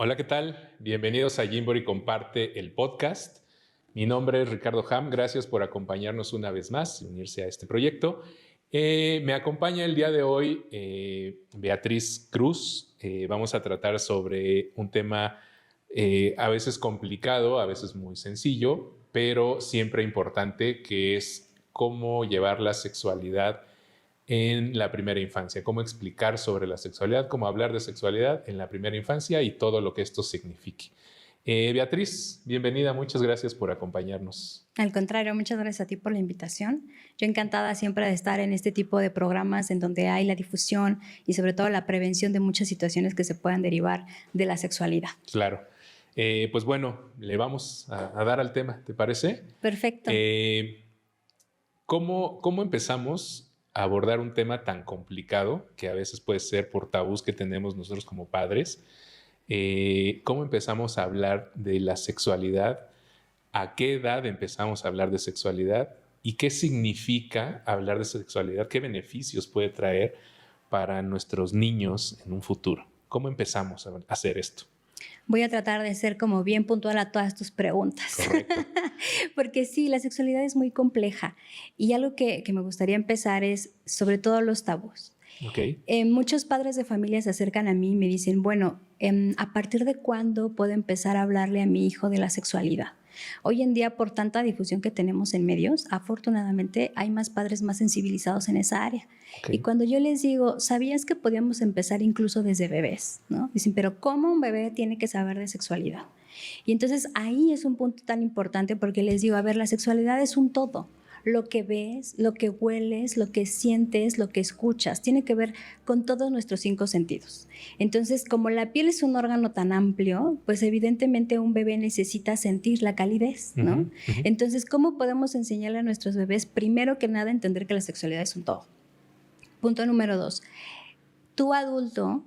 Hola, ¿qué tal? Bienvenidos a Gymboree Comparte, el podcast. Mi nombre es Ricardo Ham. Gracias por acompañarnos una vez más y unirse a este proyecto. Me acompaña el día de hoy Beatriz Cruz. Vamos a tratar sobre un tema a veces complicado, a veces muy sencillo, pero siempre importante, que es cómo llevar la sexualidad en la primera infancia, cómo explicar sobre la sexualidad, cómo hablar de sexualidad en la primera infancia y todo lo que esto signifique. Beatriz, bienvenida, muchas gracias por acompañarnos. Al contrario, muchas gracias a ti por la invitación. Yo encantada siempre de estar en este tipo de programas en donde hay la difusión y sobre todo la prevención de muchas situaciones que se puedan derivar de la sexualidad. Claro. Pues bueno, le vamos a dar al tema, ¿te parece? Perfecto. ¿Cómo empezamos a abordar un tema tan complicado, que a veces puede ser por tabús que tenemos nosotros como padres? ¿Cómo empezamos a hablar de la sexualidad? ¿A qué edad empezamos a hablar de sexualidad? ¿Y qué significa hablar de sexualidad? ¿Qué beneficios puede traer para nuestros niños en un futuro? ¿Cómo empezamos a hacer esto? Voy a tratar de ser como bien puntual a todas tus preguntas. Correcto. Porque sí, la sexualidad es muy compleja. Y algo que me gustaría empezar es sobre todo los tabús. Okay. Muchos padres de familia se acercan a mí y me dicen, bueno, ¿a partir de cuándo puedo empezar a hablarle a mi hijo de la sexualidad? Hoy en día, por tanta difusión que tenemos en medios, afortunadamente hay más padres más sensibilizados en esa área. Okay. Y cuando yo les digo, ¿sabías que podíamos empezar incluso desde bebés? ¿No? Dicen, pero ¿cómo un bebé tiene que saber de sexualidad? Y entonces ahí es un punto tan importante porque les digo, a ver, la sexualidad es un todo. Lo que ves, lo que hueles, lo que sientes, lo que escuchas, tiene que ver con todos nuestros 5 sentidos. Entonces, como la piel es un órgano tan amplio, pues evidentemente un bebé necesita sentir la calidez, ¿no? Uh-huh. Entonces, ¿cómo podemos enseñarle a nuestros bebés, primero que nada, a entender que la sexualidad es un todo? Punto número 2. Tú, adulto,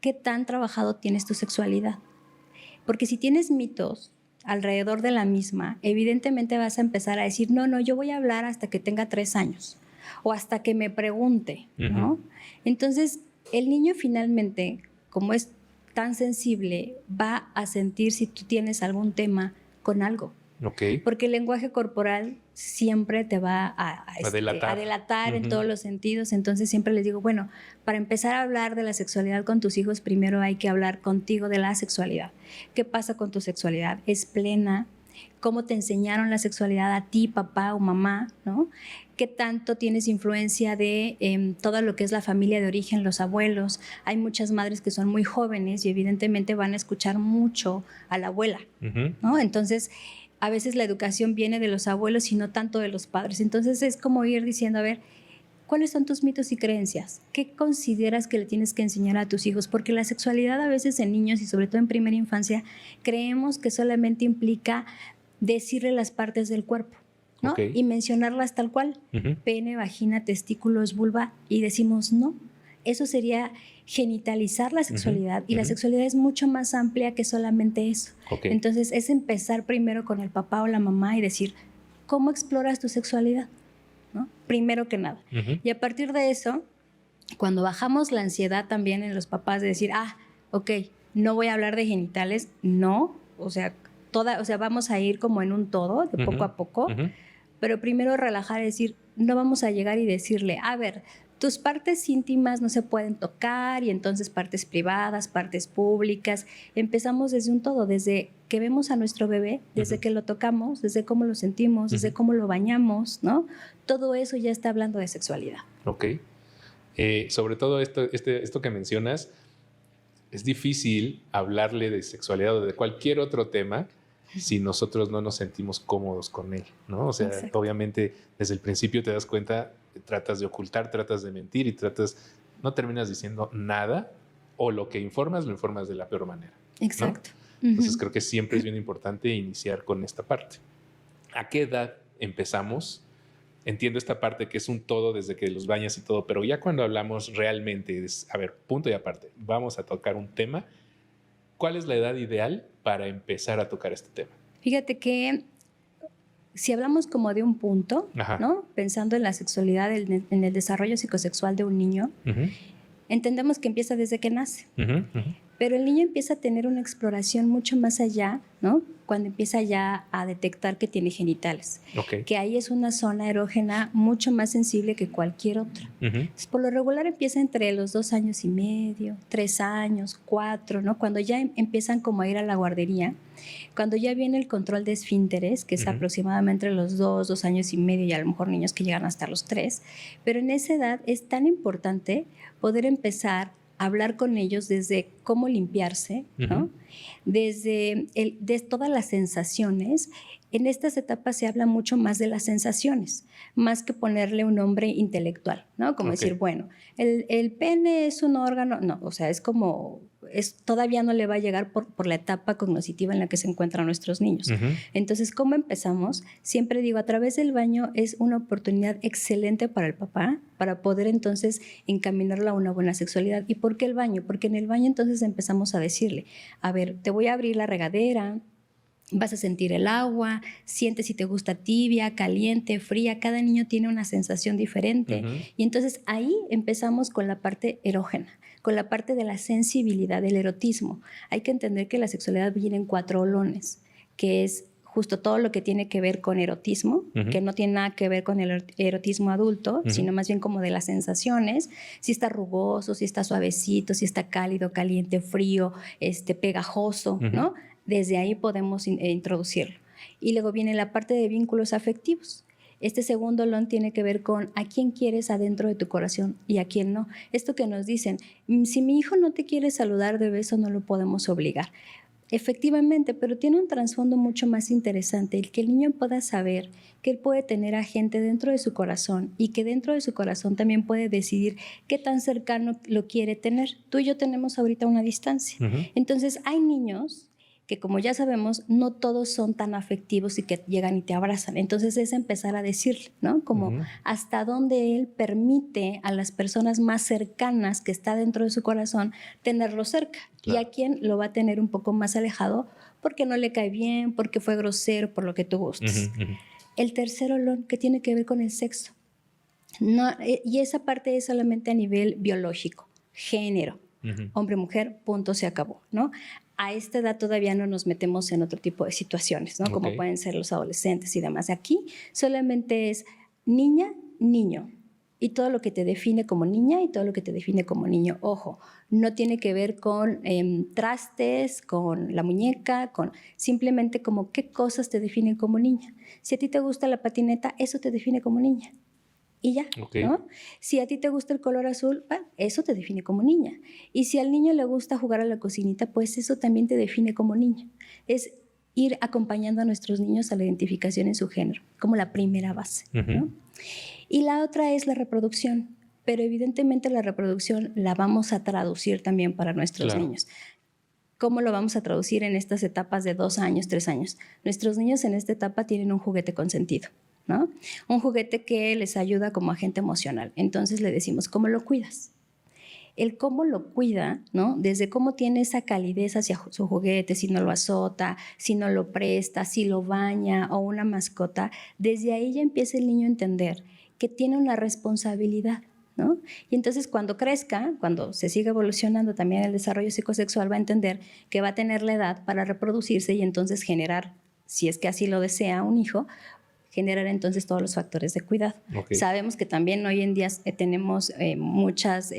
¿qué tan trabajado tienes tu sexualidad? Porque si tienes mitos alrededor de la misma, evidentemente vas a empezar a decir, no, yo voy a hablar hasta que tenga 3 años o hasta que me pregunte, ¿no? Uh-huh. Entonces, el niño finalmente, como es tan sensible, va a sentir si tú tienes algún tema con algo. Okay. Porque el lenguaje corporal siempre te va a delatar uh-huh. en todos los sentidos. Entonces siempre les digo, bueno, para empezar a hablar de la sexualidad con tus hijos, primero hay que hablar contigo de la sexualidad. ¿Qué pasa con tu sexualidad? ¿Es plena? ¿Cómo te enseñaron la sexualidad a ti, papá o mamá? ¿No? ¿Qué tanto tienes influencia de todo lo que es la familia de origen, los abuelos? Hay muchas madres que son muy jóvenes y evidentemente van a escuchar mucho a la abuela, uh-huh. ¿no? Entonces, a veces la educación viene de los abuelos y no tanto de los padres. Entonces es como ir diciendo, a ver, ¿cuáles son tus mitos y creencias? ¿Qué consideras que le tienes que enseñar a tus hijos? Porque la sexualidad a veces en niños y sobre todo en primera infancia creemos que solamente implica decirle las partes del cuerpo, ¿no? Okay. Y mencionarlas tal cual, uh-huh. Pene, vagina, testículos, vulva, y decimos no. Eso sería genitalizar la sexualidad, uh-huh. Y la sexualidad es mucho más amplia que solamente eso. Okay. Entonces es empezar primero con el papá o la mamá y decir, ¿cómo exploras tu sexualidad? ¿No? Primero que nada. Uh-huh. Y a partir de eso, cuando bajamos la ansiedad también en los papás de decir, ok, no voy a hablar de genitales, no, o sea, vamos a ir como en un todo, de poco a poco, uh-huh. Pero primero relajar y decir, no vamos a llegar y decirle, a ver, tus partes íntimas no se pueden tocar y entonces partes privadas, partes públicas. Empezamos desde un todo, desde que vemos a nuestro bebé, desde uh-huh. Que lo tocamos, desde cómo lo sentimos, uh-huh. Desde cómo lo bañamos, ¿no? Todo eso ya está hablando de sexualidad. Ok. Sobre todo esto que mencionas, es difícil hablarle de sexualidad o de cualquier otro tema si nosotros no nos sentimos cómodos con él, ¿no? O sea, exacto. Obviamente desde el principio te das cuenta, tratas de ocultar, tratas de mentir y no terminas diciendo nada, o lo que informas, lo informas de la peor manera. Exacto. ¿No? Entonces creo que siempre es bien importante iniciar con esta parte. ¿A qué edad empezamos? Entiendo esta parte que es un todo desde que los bañas y todo, pero ya cuando hablamos realmente, a ver, punto y aparte, vamos a tocar un tema. ¿Cuál es la edad ideal para empezar a tocar este tema? Fíjate que si hablamos como de un punto, ajá. ¿No? Pensando en la sexualidad, en el desarrollo psicosexual de un niño, uh-huh. Entendemos que empieza desde que nace. Uh-huh. Uh-huh. Pero el niño empieza a tener una exploración mucho más allá, ¿no? Cuando empieza ya a detectar que tiene genitales. Okay. Que ahí es una zona erógena mucho más sensible que cualquier otra. Entonces, por lo regular empieza entre los 2 años y medio, 3 años, 4, ¿no? Cuando ya empiezan como a ir a la guardería, cuando ya viene el control de esfínteres, que es aproximadamente los 2 años y medio, y a lo mejor niños que llegan hasta los 3, pero en esa edad es tan importante poder empezar a hablar con ellos desde cómo limpiarse, ¿no? Desde de todas las sensaciones. En estas etapas se habla mucho más de las sensaciones, más que ponerle un nombre intelectual, ¿no? Como decir, bueno, el pene es un órgano, no, o sea, es como, todavía no le va a llegar por la etapa cognitiva en la que se encuentran nuestros niños. Entonces, ¿cómo empezamos? Siempre digo, a través del baño es una oportunidad excelente para el papá, para poder entonces encaminarlo a una buena sexualidad. ¿Y por qué el baño? Porque en el baño entonces empezamos a decirle, a ver, te voy a abrir la regadera, vas a sentir el agua, siente si te gusta tibia, caliente, fría. Cada niño tiene una sensación diferente. Y entonces ahí empezamos con la parte erógena, con la parte de la sensibilidad, del erotismo. Hay que entender que la sexualidad viene en 4 olones, que es justo todo lo que tiene que ver con erotismo, que no tiene nada que ver con el erotismo adulto, sino más bien como de las sensaciones, si está rugoso, si está suavecito, si está cálido, caliente, frío, pegajoso, ¿no? Desde ahí podemos introducirlo. Y luego viene la parte de vínculos afectivos. Este segundo olón tiene que ver con a quién quieres adentro de tu corazón y a quién no. Esto que nos dicen, si mi hijo no te quiere saludar de beso, no lo podemos obligar. Efectivamente, pero tiene un trasfondo mucho más interesante, el que el niño pueda saber que él puede tener a gente dentro de su corazón y que dentro de su corazón también puede decidir qué tan cercano lo quiere tener. Tú y yo tenemos ahorita una distancia. Entonces, hay niños que, como ya sabemos, no todos son tan afectivos y que llegan y te abrazan. Entonces es empezar a decirle, ¿no? Como hasta dónde él permite a las personas más cercanas que está dentro de su corazón tenerlo cerca. Claro. Y a quien lo va a tener un poco más alejado porque no le cae bien, porque fue grosero, por lo que tú gustes. El tercer olón, que tiene que ver con el sexo. No, y esa parte es solamente a nivel biológico, género. Hombre, mujer, punto, se acabó, ¿no? A esta edad todavía no nos metemos en otro tipo de situaciones, ¿no? Como pueden ser los adolescentes y demás. Aquí solamente es niña, niño. Y todo lo que te define como niña y todo lo que te define como niño. Ojo, no tiene que ver con trastes, con la muñeca, simplemente como qué cosas te definen como niña. Si a ti te gusta la patineta, eso te define como niña. Y ya, ¿no? Si a ti te gusta el color azul, eso te define como niña. Y si al niño le gusta jugar a la cocinita, pues eso también te define como niña. Es ir acompañando a nuestros niños a la identificación en su género, como la primera base, ¿no? Y la otra es la reproducción, pero evidentemente la reproducción la vamos a traducir también para nuestros niños. ¿Cómo lo vamos a traducir en estas etapas de 2 años, 3 años? Nuestros niños en esta etapa tienen un juguete consentido, ¿no? Un juguete que les ayuda como agente emocional. Entonces le decimos, ¿cómo lo cuidas? El cómo lo cuida, ¿no? Desde cómo tiene esa calidez hacia su juguete, si no lo azota, si no lo presta, si lo baña o una mascota, desde ahí ya empieza el niño a entender que tiene una responsabilidad, ¿no? Y entonces cuando crezca, cuando se siga evolucionando también el desarrollo psicosexual, va a entender que va a tener la edad para reproducirse y entonces generar, si es que así lo desea un hijo, generar entonces todos los factores de cuidado. Sabemos que también hoy en día tenemos muchas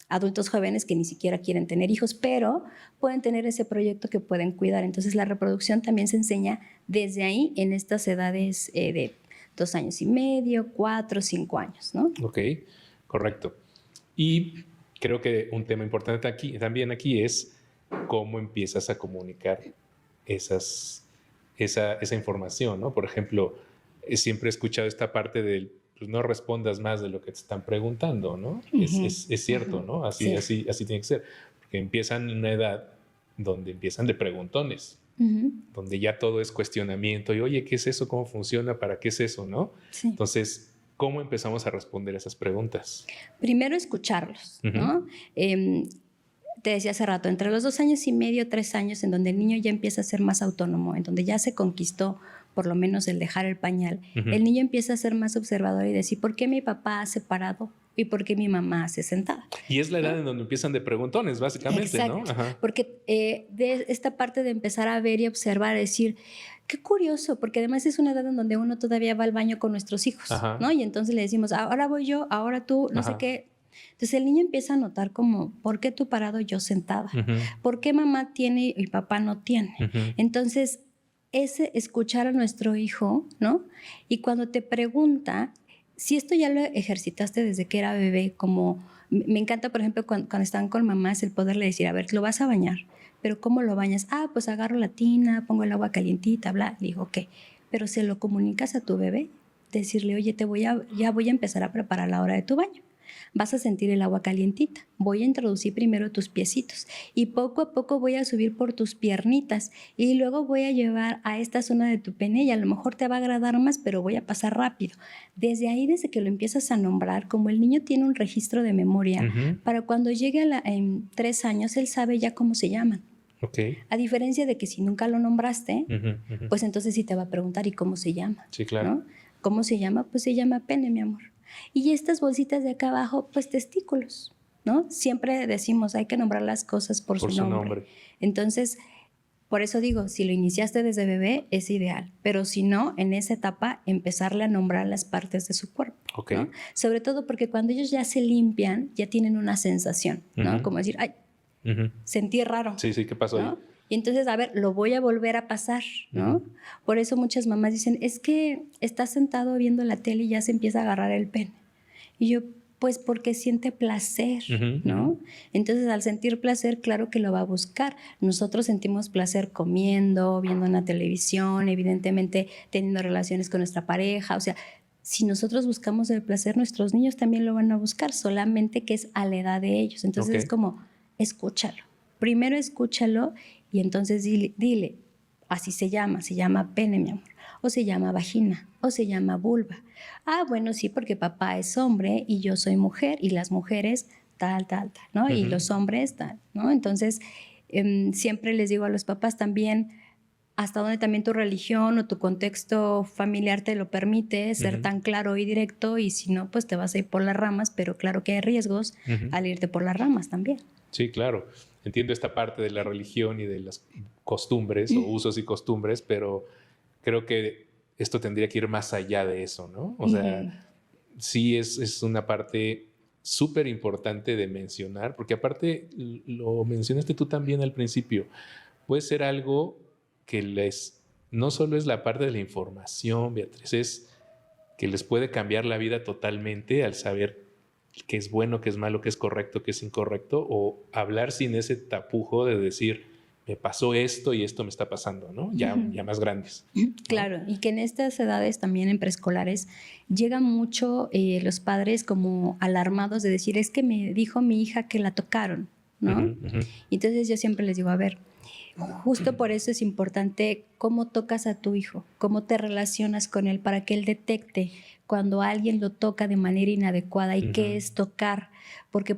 adultos jóvenes que ni siquiera quieren tener hijos, pero pueden tener ese proyecto que pueden cuidar. Entonces la reproducción también se enseña desde ahí en estas edades de 2 años y medio, 4, 5 años, ¿no? Ok, correcto. Y creo que un tema importante también aquí es cómo empiezas a comunicar esa información, ¿no? Por ejemplo, siempre he escuchado esta parte del pues no respondas más de lo que te están preguntando, ¿no? Es cierto, ¿no? Así tiene que ser. Porque empiezan en una edad donde empiezan de preguntones, donde ya todo es cuestionamiento y, oye, ¿qué es eso? ¿Cómo funciona? ¿Para qué es eso? ¿No? Sí. Entonces, ¿cómo empezamos a responder esas preguntas? Primero, escucharlos, ¿no? Te decía hace rato, entre los 2 años y medio, 3 años, en donde el niño ya empieza a ser más autónomo, en donde ya se conquistó por lo menos el dejar el pañal, el niño empieza a ser más observador y decir, ¿por qué mi papá hace parado? ¿Y por qué mi mamá hace sentada? Y es la edad en donde empiezan de preguntones, básicamente, exacto, ¿no? Ajá. Porque de esta parte de empezar a ver y observar, decir, qué curioso, porque además es una edad en donde uno todavía va al baño con nuestros hijos, Ajá. ¿no? Y entonces le decimos, ahora voy yo, ahora tú, no Ajá. sé qué. Entonces el niño empieza a notar como, ¿por qué tú parado, yo sentada? ¿Por qué mamá tiene y papá no tiene? Entonces, ese escuchar a nuestro hijo, ¿no? Y cuando te pregunta, si esto ya lo ejercitaste desde que era bebé, como me encanta, por ejemplo, cuando están con mamás, el poderle decir, a ver, lo vas a bañar, pero ¿cómo lo bañas? Ah, pues agarro la tina, pongo el agua calientita, bla. Le digo, ok, pero se lo comunicas a tu bebé, decirle, oye, ya voy a empezar a preparar la hora de tu baño. Vas a sentir el agua calientita. Voy a introducir primero tus piecitos y poco a poco voy a subir por tus piernitas y luego voy a llevar a esta zona de tu pene y a lo mejor te va a agradar más, pero voy a pasar rápido. Desde ahí, desde que lo empiezas a nombrar, como el niño tiene un registro de memoria, para cuando llegue en 3 años, él sabe ya cómo se llaman. Okay. A diferencia de que si nunca lo nombraste, pues entonces sí te va a preguntar, ¿y cómo se llama? Sí, claro. ¿No? ¿Cómo se llama? Pues se llama pene, mi amor. Y estas bolsitas de acá abajo, pues testículos, ¿no? Siempre decimos, hay que nombrar las cosas por su nombre. Entonces, por eso digo, si lo iniciaste desde bebé, es ideal. Pero si no, en esa etapa, empezarle a nombrar las partes de su cuerpo. Okay. ¿No? Sobre todo porque cuando ellos ya se limpian, ya tienen una sensación, ¿no? Como decir, ay, sentí raro. Sí, ¿qué pasó, ¿no? Ahí? Y entonces, a ver, lo voy a volver a pasar, ¿no? Por eso muchas mamás dicen, es que está sentado viendo la tele y ya se empieza a agarrar el pene. Y yo, pues porque siente placer, ¿no? Entonces, al sentir placer, claro que lo va a buscar. Nosotros sentimos placer comiendo, viendo una televisión, evidentemente teniendo relaciones con nuestra pareja. O sea, si nosotros buscamos el placer, nuestros niños también lo van a buscar, solamente que es a la edad de ellos. Entonces, es como, escúchalo. Primero escúchalo y entonces dile, así se llama pene, mi amor, o se llama vagina, o se llama vulva. Ah, bueno, sí, porque papá es hombre y yo soy mujer y las mujeres tal, ¿no? Y los hombres tal, ¿no? Entonces, siempre les digo a los papás también, hasta donde también tu religión o tu contexto familiar te lo permite ser tan claro y directo, y si no, pues te vas a ir por las ramas, pero claro que hay riesgos al irte por las ramas también. Sí, claro. Entiendo esta parte de la religión y de las costumbres o usos y costumbres, pero creo que esto tendría que ir más allá de eso, ¿no? O sea, sí es una parte súper importante de mencionar, porque aparte lo mencionaste tú también al principio, puede ser algo que no solo es la parte de la información, Beatriz, es que les puede cambiar la vida totalmente al saber qué es bueno, qué es malo, qué es correcto, qué es incorrecto, o hablar sin ese tapujo de decir, me pasó esto y esto me está pasando, ¿no? Ya más grandes, ¿no? Claro, y que en estas edades también en preescolares llegan mucho los padres como alarmados de decir, es que me dijo mi hija que la tocaron, ¿no? Entonces yo siempre les digo, a ver, justo por eso es importante cómo tocas a tu hijo, cómo te relacionas con él para que él detecte cuando alguien lo toca de manera inadecuada y qué es tocar, porque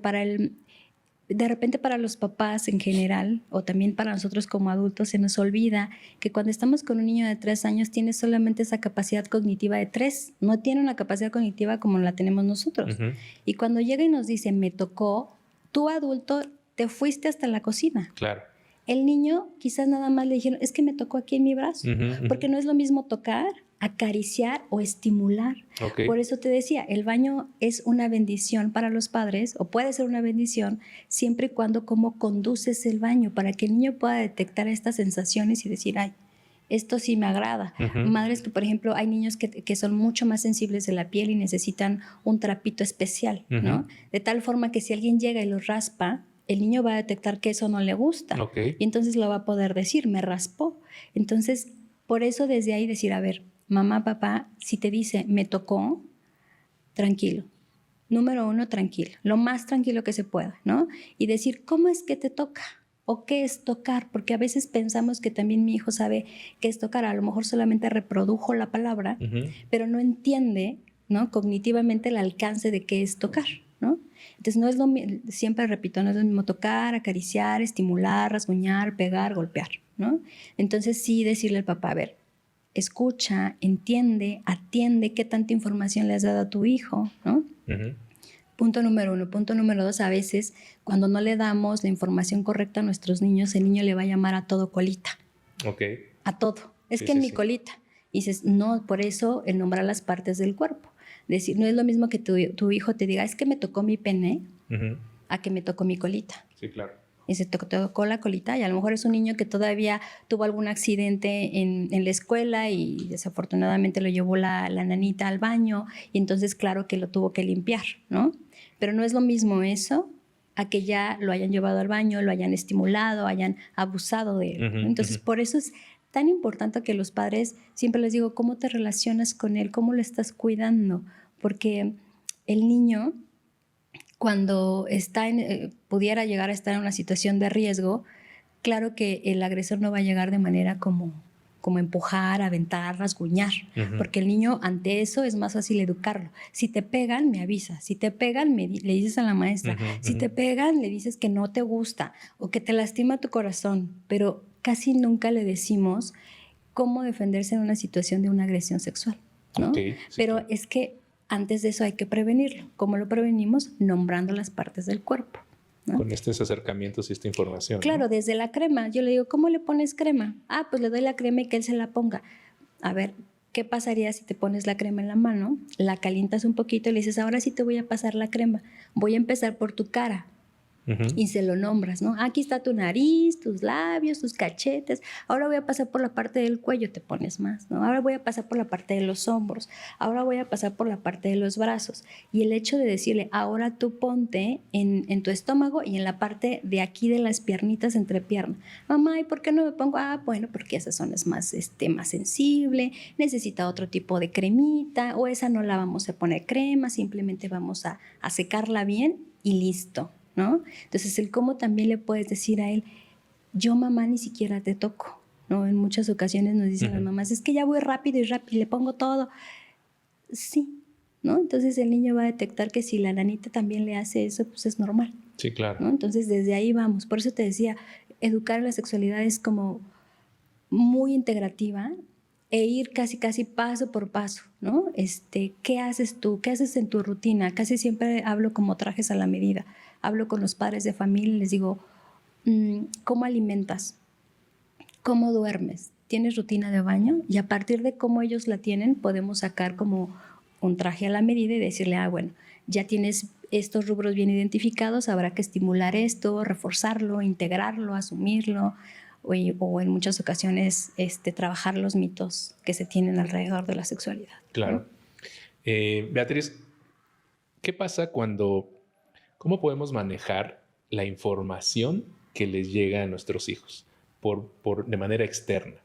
de repente para los papás en general o también para nosotros como adultos se nos olvida que cuando estamos con un niño de 3 años tiene solamente esa capacidad cognitiva de 3, no tiene una capacidad cognitiva como la tenemos nosotros. Y cuando llega y nos dice, me tocó, tú adulto te fuiste hasta la cocina. Claro. El niño quizás nada más le dijeron, es que me tocó aquí en mi brazo, porque no es lo mismo tocar, acariciar o estimular. Okay. Por eso te decía, el baño es una bendición para los padres, o puede ser una bendición, siempre y cuando cómo conduces el baño, para que el niño pueda detectar estas sensaciones y decir, ay, esto sí me agrada. Madres que, por ejemplo, hay niños que son mucho más sensibles de la piel y necesitan un trapito especial, ¿no? De tal forma que si alguien llega y los raspa, el niño va a detectar que eso no le gusta. Y entonces lo va a poder decir, me raspó. Entonces, por eso desde ahí decir, a ver, mamá, papá, si te dice, me tocó, tranquilo. Número 1, tranquilo. Lo más tranquilo que se pueda, ¿no? Y decir, ¿cómo es que te toca? ¿O qué es tocar? Porque a veces pensamos que también mi hijo sabe qué es tocar. A lo mejor solamente reprodujo la palabra, pero no entiende, ¿no? Cognitivamente el alcance de qué es tocar, ¿no? Entonces, no es lo mismo, siempre repito, no es lo mismo tocar, acariciar, estimular, rasguñar, pegar, golpear, ¿no? Entonces, sí decirle al papá, a ver, escucha, entiende, atiende qué tanta información le has dado a tu hijo, ¿no? Uh-huh. Punto número 1. Punto número 2, a veces cuando no le damos la información correcta a nuestros niños, el niño le va a llamar a todo colita. Okay. A todo. Es sí, que sí, en mi colita. Y dices, no, por eso el nombrar las partes del cuerpo. Decir, no es lo mismo que tu hijo te diga, es que me tocó mi pene, uh-huh, a que me tocó mi colita. Sí, claro. Y se tocó la colita, y a lo mejor es un niño que todavía tuvo algún accidente en la escuela y desafortunadamente lo llevó la nanita al baño, y entonces claro que lo tuvo que limpiar, ¿no? Pero no es lo mismo eso a que ya lo hayan llevado al baño, lo hayan estimulado, hayan abusado de él, ¿no? Entonces, por eso es tan importante que los padres, siempre les digo, ¿cómo te relacionas con él? ¿Cómo lo estás cuidando? Porque el niño, cuando pudiera llegar a estar en una situación de riesgo, claro que el agresor no va a llegar de manera como empujar, aventar, rasguñar, uh-huh, porque el niño ante eso es más fácil educarlo. Si te pegan, me avisas. Si te pegan, le dices a la maestra. Uh-huh, si te pegan, le dices que no te gusta o que te lastima tu corazón, pero casi nunca le decimos cómo defenderse en una situación de una agresión sexual, ¿no? Okay, sí, pero claro, es que antes de eso hay que prevenirlo. ¿Cómo lo prevenimos? Nombrando las partes del cuerpo, ¿no? Con estos acercamientos y esta información. Claro, ¿no? Desde la crema. Yo le digo, ¿cómo le pones crema? Ah, pues le doy la crema y que él se la ponga. A ver, ¿qué pasaría si te pones la crema en la mano, la calientas un poquito y le dices, ahora sí te voy a pasar la crema? Voy a empezar por tu cara. Uh-huh. Y se lo nombras, ¿no? Aquí está tu nariz, tus labios, tus cachetes. Ahora voy a pasar por la parte del cuello, te pones más, ¿no? Ahora voy a pasar por la parte de los hombros. Ahora voy a pasar por la parte de los brazos. Y el hecho de decirle, ahora tú ponte en tu estómago y en la parte de aquí de las piernitas entre piernas. Mamá, ¿y por qué no me pongo? Ah, bueno, porque esa zona es más sensible, necesita otro tipo de cremita, o esa no la vamos a poner crema, simplemente vamos a secarla bien y listo, ¿no? Entonces, el cómo también le puedes decir a él, yo mamá ni siquiera te toco, ¿no? En muchas ocasiones nos dicen, uh-huh, las mamás, es que ya voy rápido y le pongo todo. Sí, ¿no? Entonces el niño va a detectar que si la nanita también le hace eso, pues es normal. Sí, claro. ¿No? Entonces desde ahí vamos. Por eso te decía, educar en la sexualidad es como muy integrativa e ir casi paso por paso, ¿no? ¿Qué haces tú? ¿Qué haces en tu rutina? Casi siempre hablo como trajes a la medida. Hablo con los padres de familia y les digo, ¿cómo alimentas? ¿Cómo duermes? ¿Tienes rutina de baño? Y a partir de cómo ellos la tienen, podemos sacar como un traje a la medida y decirle, bueno, ya tienes estos rubros bien identificados, habrá que estimular esto, reforzarlo, integrarlo, asumirlo, o en muchas ocasiones trabajar los mitos que se tienen alrededor de la sexualidad. Claro. ¿No? Beatriz, ¿qué pasa cómo podemos manejar la información que les llega a nuestros hijos de manera externa?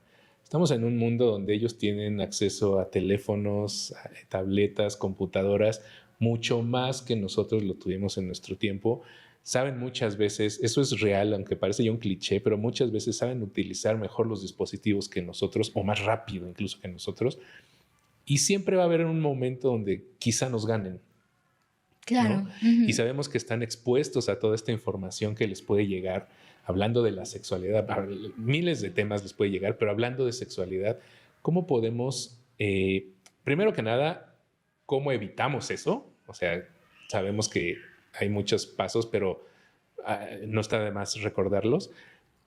Estamos en un mundo donde ellos tienen acceso a teléfonos, a tabletas, computadoras, mucho más que nosotros lo tuvimos en nuestro tiempo. Saben muchas veces, eso es real, aunque parece ya un cliché, pero muchas veces saben utilizar mejor los dispositivos que nosotros, o más rápido incluso que nosotros. Y siempre va a haber un momento donde quizá nos ganen. Claro. ¿No? Uh-huh. Y sabemos que están expuestos a toda esta información que les puede llegar, hablando de la sexualidad, miles de temas les puede llegar, pero hablando de sexualidad, ¿cómo podemos, primero que nada, cómo evitamos eso? O sea, sabemos que hay muchos pasos, pero no está de más recordarlos.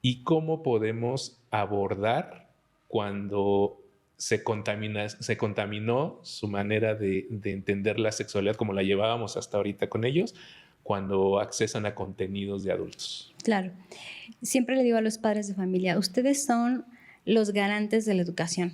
¿Y cómo podemos abordar cuando se contaminó su manera de entender la sexualidad como la llevábamos hasta ahorita con ellos, cuando accesan a contenidos de adultos? Claro. Siempre le digo a los padres de familia, ustedes son los garantes de la educación.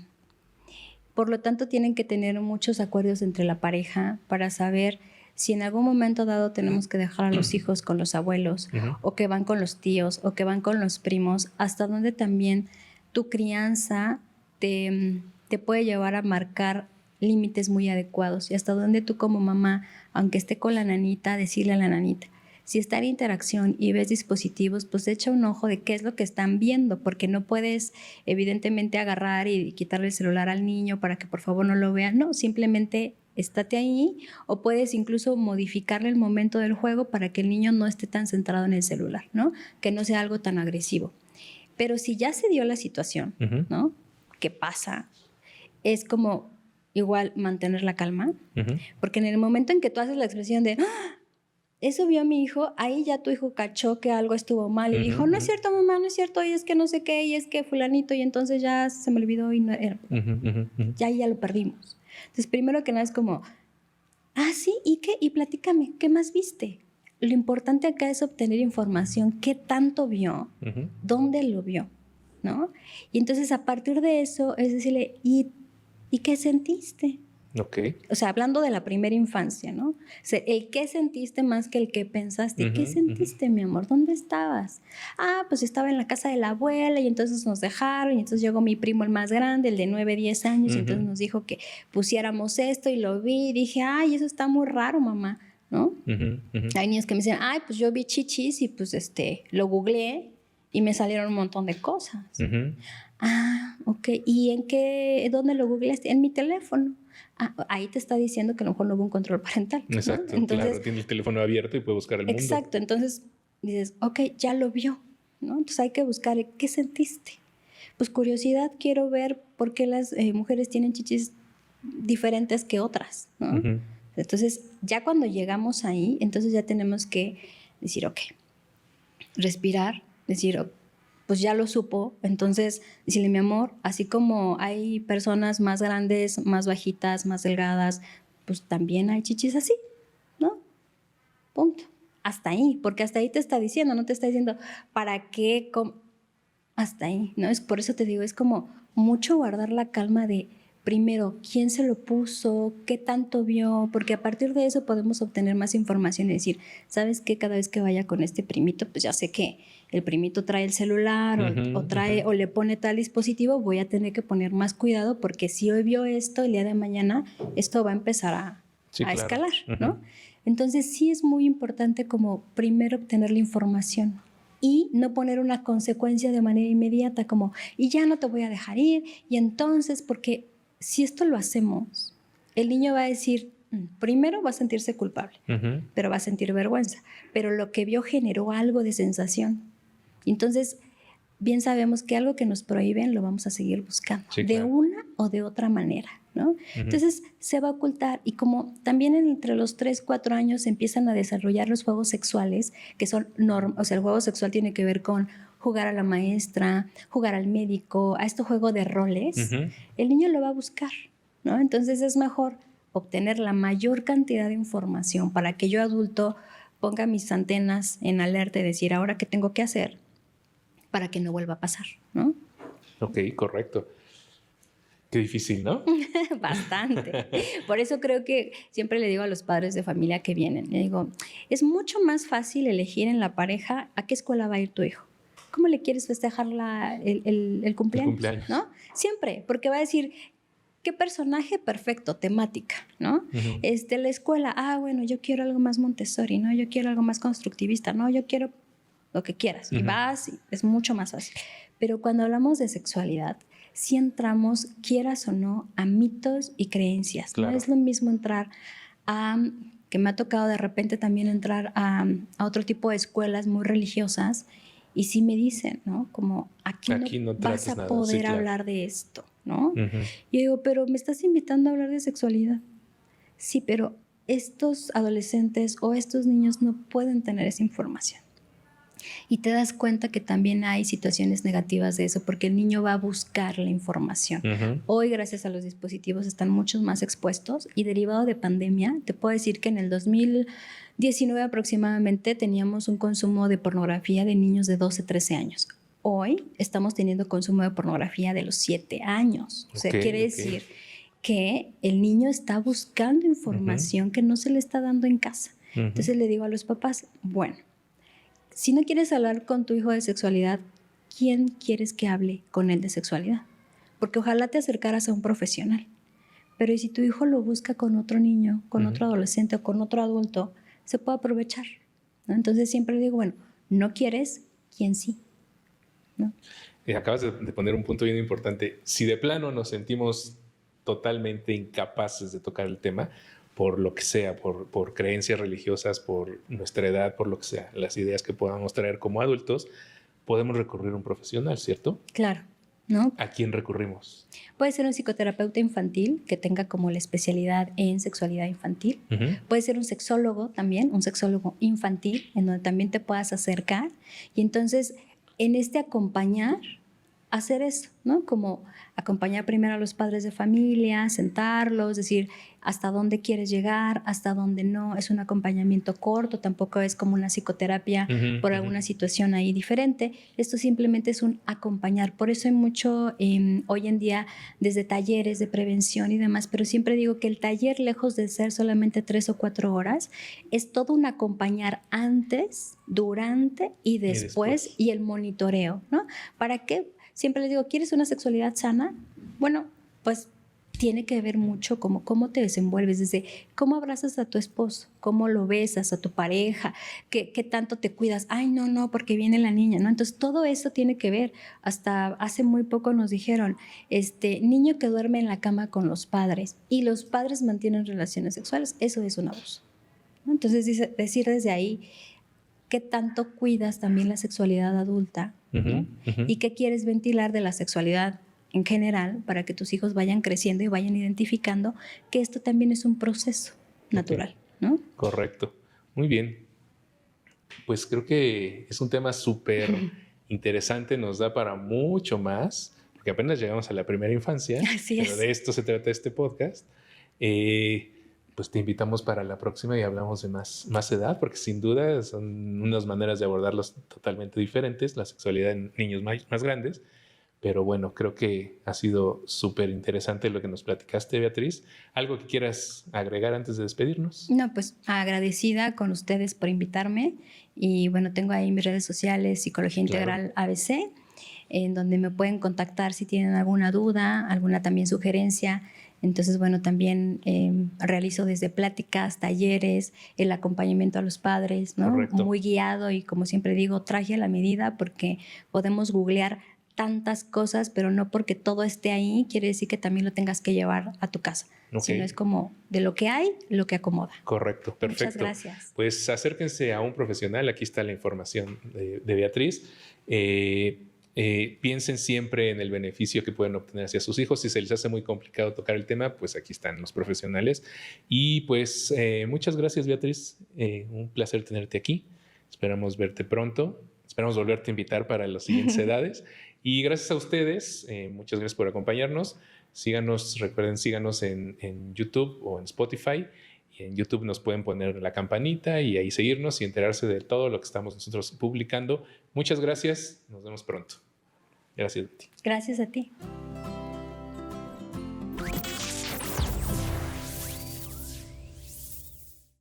Por lo tanto, tienen que tener muchos acuerdos entre la pareja para saber si en algún momento dado tenemos que dejar a los hijos con los abuelos, uh-huh, o que van con los tíos, o que van con los primos, hasta donde también tu crianza te puede llevar a marcar límites muy adecuados, y hasta donde tú como mamá, aunque esté con la nanita, decirle a la nanita, si está en interacción y ves dispositivos, pues echa un ojo de qué es lo que están viendo, porque no puedes evidentemente agarrar y quitarle el celular al niño para que por favor no lo vea. No, simplemente estate ahí, o puedes incluso modificarle el momento del juego para que el niño no esté tan centrado en el celular, ¿no? Que no sea algo tan agresivo. Pero si ya se dio la situación, uh-huh, ¿no? ¿Qué pasa? es como igual mantener la calma, porque en el momento en que tú haces la expresión de eso vio mi hijo, ahí ya tu hijo cachó que algo estuvo mal y dijo, no es cierto, mamá, no es cierto, y es que no sé qué, y es que fulanito, y entonces ya se me olvidó y no era. Ya lo perdimos. Entonces, primero que nada es como, sí, ¿y qué? Y platícame, ¿qué más viste? Lo importante acá es obtener información, qué tanto vio, dónde lo vio, ¿no? Y entonces a partir de eso es decirle, ¿y qué sentiste? Okay. O sea, hablando de la primera infancia, ¿no? O sea, el qué sentiste más que el qué pensaste. ¿Qué sentiste, mi amor? ¿Dónde estabas? Pues estaba en la casa de la abuela y entonces nos dejaron y entonces llegó mi primo el más grande, el de 9, 10 años, y entonces nos dijo que pusiéramos esto y lo vi y dije, eso está muy raro, mamá, ¿no? Hay niños que me dicen, pues yo vi chichis y pues lo googleé y me salieron un montón de cosas. Ok. ¿Y dónde lo googleaste? En mi teléfono. Ahí te está diciendo que a lo mejor no hubo un control parental. Exacto, ¿no? Entonces, claro, tiene el teléfono abierto y puede buscar el mundo. Exacto, entonces dices, ok, ya lo vio, ¿no? Entonces hay que buscar, ¿qué sentiste? Pues curiosidad, quiero ver por qué las mujeres tienen chichis diferentes que otras, ¿no? Entonces, ya cuando llegamos ahí, entonces ya tenemos que decir, ok, respirar, decir, pues ya lo supo, entonces decirle, mi amor, así como hay personas más grandes, más bajitas, más delgadas, pues también hay chichis así, ¿no? Punto. Hasta ahí, porque hasta ahí te está diciendo, no te está diciendo, ¿para qué? Hasta ahí, ¿no? Es por eso te digo, es como mucho guardar la calma de, primero, quién se lo puso, qué tanto vio, porque a partir de eso podemos obtener más información y decir, ¿sabes qué? Cada vez que vaya con este primito, pues ya sé que el primito trae el celular o le pone tal dispositivo, voy a tener que poner más cuidado porque si hoy vio esto, el día de mañana, esto va a empezar a escalar, ¿no? Entonces sí es muy importante como primero obtener la información y no poner una consecuencia de manera inmediata como, y ya no te voy a dejar ir, y entonces, porque si esto lo hacemos, el niño va a decir, primero va a sentirse culpable, pero va a sentir vergüenza, pero lo que vio generó algo de sensación. Entonces, bien sabemos que algo que nos prohíben lo vamos a seguir buscando, de una o de otra manera, ¿no? Entonces, se va a ocultar y como también entre los 3, 4 años se empiezan a desarrollar los juegos sexuales, que son o sea, el juego sexual tiene que ver con jugar a la maestra, jugar al médico, a este juego de roles, el niño lo va a buscar, ¿no? Entonces es mejor obtener la mayor cantidad de información para que yo adulto ponga mis antenas en alerta y decir, ¿ahora qué tengo que hacer para que no vuelva a pasar, ¿no? Ok, correcto. Qué difícil, ¿no? Bastante. Por eso creo que siempre le digo a los padres de familia que vienen, le digo, es mucho más fácil elegir en la pareja a qué escuela va a ir tu hijo. ¿Cómo le quieres festejar el cumpleaños? ¿No? Siempre, porque va a decir, ¿qué personaje? Perfecto, temática, ¿no? La escuela, bueno, yo quiero algo más Montessori, ¿no? Yo quiero algo más constructivista, ¿no? Yo quiero lo que quieras. Y vas, y es mucho más fácil. Pero cuando hablamos de sexualidad, sí entramos, quieras o no, a mitos y creencias. Claro. No es lo mismo entrar que me ha tocado de repente también entrar a otro tipo de escuelas muy religiosas y sí me dicen, ¿no? Como, aquí no vas a poder hablar de esto, ¿no? Y yo digo, pero me estás invitando a hablar de sexualidad. Sí, pero estos adolescentes o estos niños no pueden tener esa información. Y te das cuenta que también hay situaciones negativas de eso, porque el niño va a buscar la información. Hoy, gracias a los dispositivos, están muchos más expuestos y derivado de pandemia, te puedo decir que en el 2019 aproximadamente teníamos un consumo de pornografía de niños de 12, 13 años. Hoy estamos teniendo consumo de pornografía de los 7 años. O sea, quiere decir que el niño está buscando información que no se le está dando en casa. Entonces le digo a los papás, bueno, si no quieres hablar con tu hijo de sexualidad, ¿quién quieres que hable con él de sexualidad? Porque ojalá te acercaras a un profesional. Pero ¿y si tu hijo lo busca con otro niño, con otro adolescente o con otro adulto, se puede aprovechar, ¿no? Entonces siempre digo, bueno, no quieres, ¿quién sí? ¿No? Acabas de poner un punto bien importante. Si de plano nos sentimos totalmente incapaces de tocar el tema, por lo que sea, por creencias religiosas, por nuestra edad, por lo que sea, las ideas que podamos traer como adultos, podemos recurrir a un profesional, ¿cierto? Claro. ¿no? ¿A quién recurrimos? Puede ser un psicoterapeuta infantil que tenga como la especialidad en sexualidad infantil. Puede ser un sexólogo también, un sexólogo infantil, en donde también te puedas acercar. Y entonces, en este acompañar, hacer eso, ¿no? Como acompañar primero a los padres de familia, sentarlos, decir hasta dónde quieres llegar, hasta dónde no. Es un acompañamiento corto, tampoco es como una psicoterapia por alguna situación ahí diferente. Esto simplemente es un acompañar. Por eso hay mucho hoy en día desde talleres de prevención y demás, pero siempre digo que el taller, lejos de ser solamente 3 o 4 horas, es todo un acompañar antes, durante y después y el monitoreo, ¿no? ¿Para qué? Siempre les digo, ¿quieres una sexualidad sana? Bueno, pues tiene que ver mucho como cómo te desenvuelves, desde cómo abrazas a tu esposo, cómo lo besas, a tu pareja, qué tanto te cuidas. Ay, no, porque viene la niña, ¿no? Entonces, todo eso tiene que ver. Hasta hace muy poco nos dijeron, niño que duerme en la cama con los padres y los padres mantienen relaciones sexuales, eso es un abuso, ¿no? Entonces, decir desde ahí, ¿qué tanto cuidas también la sexualidad adulta? ¿No? ¿Y qué quieres ventilar de la sexualidad en general para que tus hijos vayan creciendo y vayan identificando que esto también es un proceso natural, ¿no? Correcto. Muy bien. Pues creo que es un tema súper interesante, nos da para mucho más, porque apenas llegamos a la primera infancia. Así pero es. de esto se trata este podcast. Pues te invitamos para la próxima y hablamos de más edad, porque sin duda son unas maneras de abordarlos totalmente diferentes, la sexualidad en niños más grandes. Pero bueno, creo que ha sido súper interesante lo que nos platicaste, Beatriz. ¿Algo que quieras agregar antes de despedirnos? No, pues agradecida con ustedes por invitarme. Y bueno, tengo ahí mis redes sociales, Psicología Integral ABC, en donde me pueden contactar si tienen alguna duda, alguna también sugerencia. Entonces, bueno, también realizo desde pláticas, talleres, el acompañamiento a los padres, ¿no? Correcto. Muy guiado y, como siempre digo, traje a la medida, porque podemos googlear tantas cosas, pero no porque todo esté ahí quiere decir que también lo tengas que llevar a tu casa. Sino es como de lo que hay, lo que acomoda. Correcto, perfecto. Muchas gracias. Pues acérquense a un profesional, aquí está la información de Beatriz. Piensen siempre en el beneficio que pueden obtener hacia sus hijos. Si se les hace muy complicado tocar el tema, pues aquí están los profesionales. Y pues muchas gracias, Beatriz. Un placer tenerte aquí. Esperamos verte pronto. Esperamos volverte a invitar para las siguientes edades. Y gracias a ustedes, muchas gracias por acompañarnos. Recuerden, síganos en YouTube o en Spotify. Y en YouTube nos pueden poner la campanita y ahí seguirnos y enterarse de todo lo que estamos nosotros publicando. Muchas gracias. Nos vemos pronto. Gracias a ti. Gracias a ti.